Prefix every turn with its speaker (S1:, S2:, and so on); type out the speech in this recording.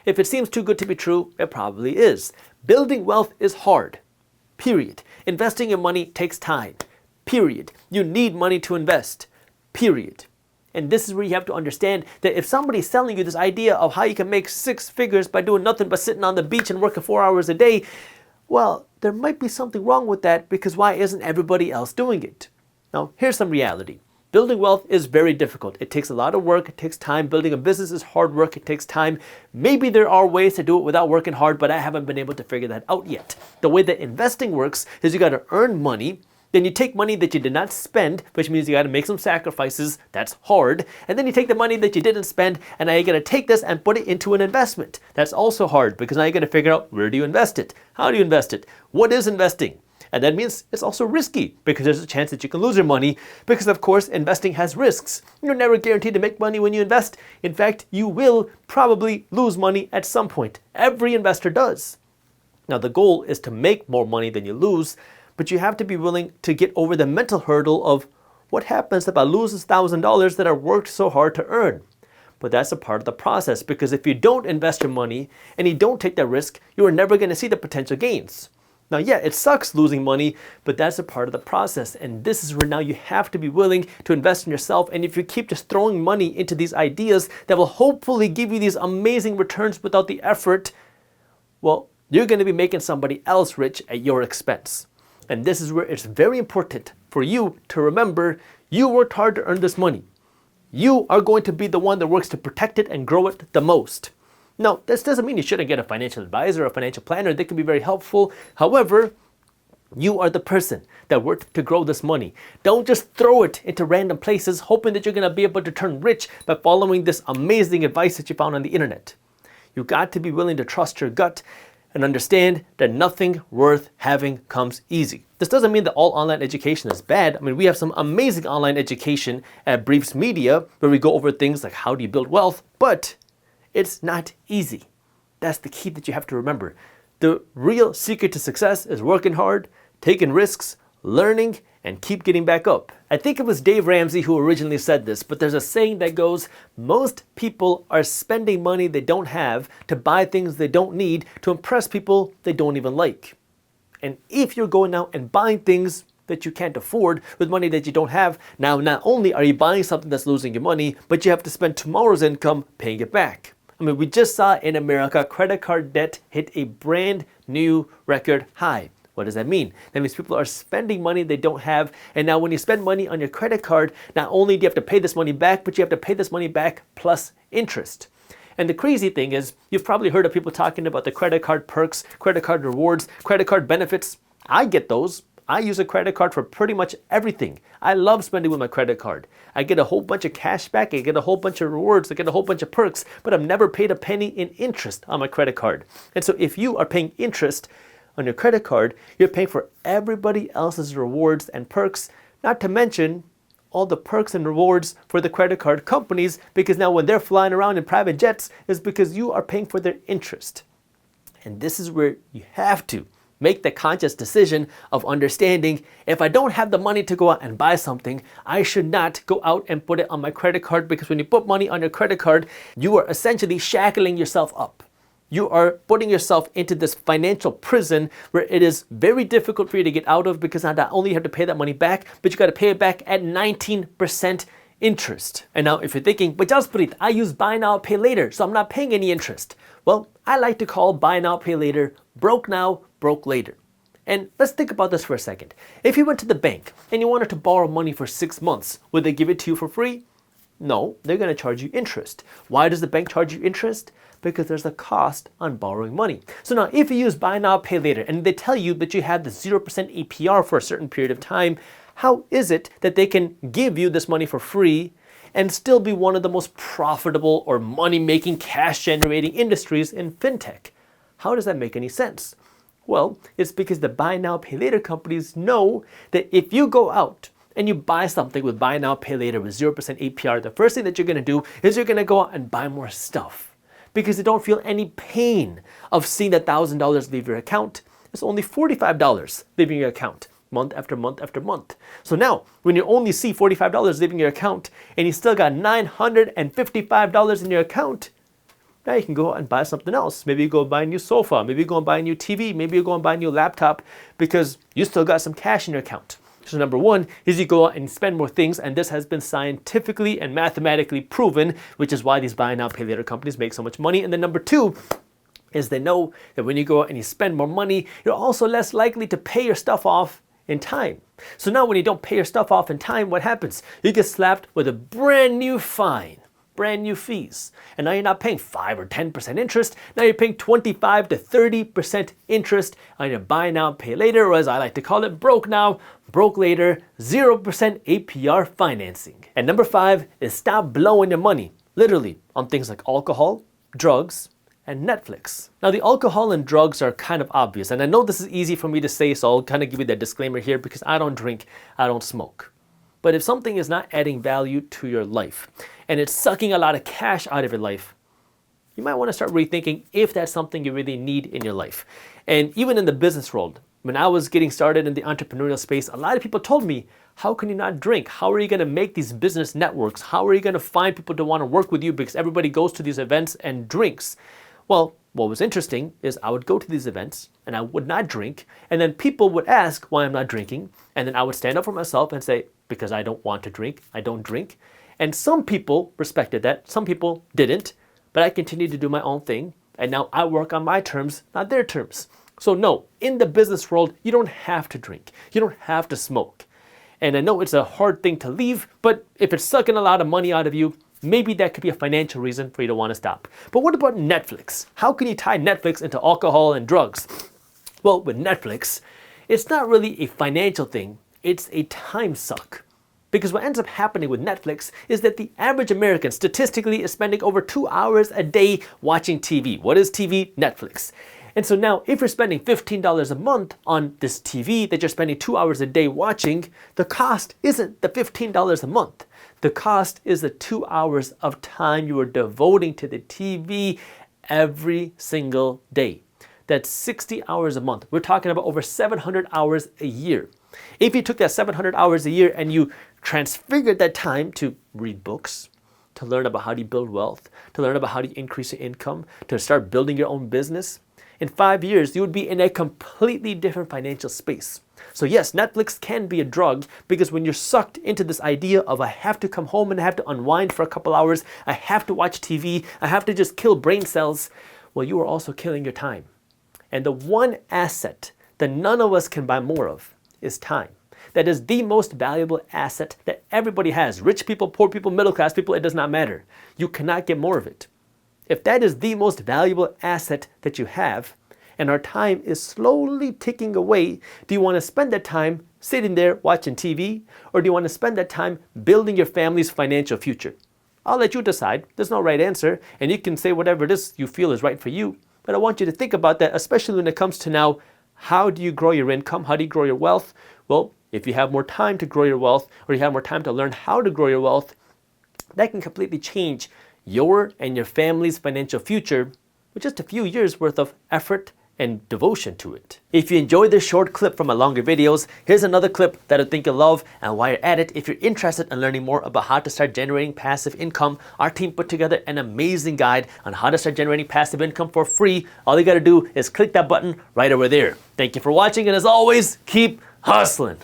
S1: If it seems too good to be true, it probably is. Building wealth is hard. Period. Investing your money takes time. Period. You need money to invest. Period. And this is where you have to understand that if somebody's selling you this idea of how you can make 6 figures by doing nothing but sitting on the beach and working 4 hours a day, well, there might be something wrong with that, because why isn't everybody else doing it? Now, here's some reality. Building wealth is very difficult. It takes a lot of work. It takes time. Building a business is hard work. It takes time. Maybe there are ways to do it without working hard, but I haven't been able to figure that out yet. The way that investing works is you got to earn money. Then you take money that you did not spend, which means you got to make some sacrifices. That's hard. And then you take the money that you didn't spend, and now you got to take this and put it into an investment. That's also hard, because now you got to figure out, where do you invest it? How do you invest it? What is investing? And that means it's also risky, because there's a chance that you can lose your money, because of course investing has risks. You're never guaranteed to make money when you invest. In fact, you will probably lose money at some point. Every investor does. Now the goal is to make more money than you lose, but you have to be willing to get over the mental hurdle of what happens if I lose $1,000 that I worked so hard to earn. But that's a part of the process, because if you don't invest your money and you don't take that risk, you are never going to see the potential gains. Now, yeah, it sucks losing money, but that's a part of the process. And this is where now you have to be willing to invest in yourself. And if you keep just throwing money into these ideas that will hopefully give you these amazing returns without the effort, well, you're going to be making somebody else rich at your expense. And this is where it's very important for you to remember you worked hard to earn this money. You are going to be the one that works to protect it and grow it the most. Now, this doesn't mean you shouldn't get a financial advisor or a financial planner. They can be very helpful. However, you are the person that worked to grow this money. Don't just throw it into random places hoping that you're going to be able to turn rich by following this amazing advice that you found on the internet. You've got to be willing to trust your gut and understand that nothing worth having comes easy. This doesn't mean that all online education is bad. I mean, we have some amazing online education at Briefs Media where we go over things like how do you build wealth, but it's not easy. That's the key that you have to remember. The real secret to success is working hard, taking risks, learning, and keep getting back up. I think it was Dave Ramsey who originally said this, but there's a saying that goes, most people are spending money they don't have to buy things they don't need to impress people they don't even like. And if you're going out and buying things that you can't afford with money that you don't have, now not only are you buying something that's losing your money, but you have to spend tomorrow's income paying it back. I mean, we just saw in America, credit card debt hit a brand new record high. What does that mean? That means people are spending money they don't have. And now when you spend money on your credit card, not only do you have to pay this money back, but you have to pay this money back plus interest. And the crazy thing is, you've probably heard of people talking about the credit card perks, credit card rewards, credit card benefits. I get those. I use a credit card for pretty much everything. I love spending with my credit card. I get a whole bunch of cash back, I get a whole bunch of rewards, I get a whole bunch of perks, but I've never paid a penny in interest on my credit card. And so if you are paying interest on your credit card, you're paying for everybody else's rewards and perks, not to mention all the perks and rewards for the credit card companies, because now when they're flying around in private jets, is because you are paying for their interest. And this is where you have to make the conscious decision of understanding, if I don't have the money to go out and buy something, I should not go out and put it on my credit card, because when you put money on your credit card, you are essentially shackling yourself up. You are putting yourself into this financial prison where it is very difficult for you to get out of, because not only you have to pay that money back, but you got to pay it back at 19% interest. And now if you're thinking, but Jaspreet, I use buy now, pay later, so I'm not paying any interest. Well, I like to call buy now, pay later broke now, broke later. And let's think about this for a second. If you went to the bank and you wanted to borrow money for 6 months, would they give it to you for free? No, they're going to charge you interest. Why does the bank charge you interest? Because there's a cost on borrowing money. So now if you use buy now, pay later, and they tell you that you have the 0% APR for a certain period of time, how is it that they can give you this money for free and still be one of the most profitable or money-making, cash-generating industries in fintech? How does that make any sense? Well, it's because the buy now, pay later companies know that if you go out and you buy something with buy now, pay later with 0% APR, the first thing that you're going to do is you're going to go out and buy more stuff, because you don't feel any pain of seeing that $1,000 leave your account. It's only $45 leaving your account month after month after month. So now, when you only see $45 leaving your account and you still got $955 in your account, Now you can go out and buy something else. Maybe you go buy a new sofa. Maybe you go and buy a new TV. Maybe you go and buy a new laptop because you still got some cash in your account. So number one is you go out and spend more things, and this has been scientifically and mathematically proven, which is why these buy now, pay later companies make so much money. And then number two is they know that when you go out and you spend more money, you're also less likely to pay your stuff off in time. So now when you don't pay your stuff off in time, what happens? You get slapped with a brand new fine. Brand new fees. And now you're not paying 5 or 10% interest. Now you're paying 25 to 30% interest on your buy now, pay later, or as I like to call it, broke now, broke later, 0% APR financing. And number 5 is stop blowing your money, literally, on things like alcohol, drugs, and Netflix. Now the alcohol and drugs are kind of obvious, and I know this is easy for me to say, so I'll kind of give you that disclaimer here because I don't drink, I don't smoke. But if something is not adding value to your life and it's sucking a lot of cash out of your life, you might want to start rethinking if that's something you really need in your life. And even in the business world, when I was getting started in the entrepreneurial space, a lot of people told me, how can you not drink? How are you going to make these business networks? How are you going to find people to want to work with you because everybody goes to these events and drinks? Well, what was interesting is I would go to these events and I would not drink, and then people would ask why I'm not drinking, and then I would stand up for myself and say, because I don't want to drink, I don't drink. And some people respected that, some people didn't, but I continued to do my own thing, and now I work on my terms, not their terms. So no, in the business world, you don't have to drink, you don't have to smoke. And I know it's a hard thing to leave, but if it's sucking a lot of money out of you, maybe that could be a financial reason for you to want to stop. But what about Netflix? How can you tie Netflix into alcohol and drugs? Well, with Netflix, it's not really a financial thing, it's a time suck. Because what ends up happening with Netflix is that the average American statistically is spending over 2 hours a day watching TV. What is TV? Netflix. And so now if you're spending $15 a month on this TV that you're spending 2 hours a day watching, the cost isn't the $15 a month. The cost is the 2 hours of time you are devoting to the TV every single day. That's 60 hours a month. We're talking about over 700 hours a year. If you took that 700 hours a year and you transfigured that time to read books, to learn about how do you build wealth, to learn about how do you increase your income, to start building your own business, in 5 years, you would be in a completely different financial space. So yes, Netflix can be a drug because when you're sucked into this idea of I have to come home and I have to unwind for a couple hours, I have to watch TV, I have to just kill brain cells, well, you are also killing your time. And the one asset that none of us can buy more of is time. That is the most valuable asset that everybody has. Rich people, poor people, middle class people, it does not matter. You cannot get more of it. If that is the most valuable asset that you have, and our time is slowly ticking away, do you want to spend that time sitting there watching TV, or do you want to spend that time building your family's financial future? I'll let you decide. There's no right answer, and you can say whatever it is you feel is right for you. But I want you to think about that, especially when it comes to now, how do you grow your income? How do you grow your wealth? Well, if you have more time to grow your wealth, or you have more time to learn how to grow your wealth, that can completely change your and your family's financial future with just a few years worth of effort and devotion to it. If you enjoyed this short clip from my longer videos, here's another clip that I think you'll love. And while you're at it, if you're interested in learning more about how to start generating passive income, our team put together an amazing guide on how to start generating passive income for free. All you gotta do is click that button right over there. Thank you for watching, and as always, keep hustling.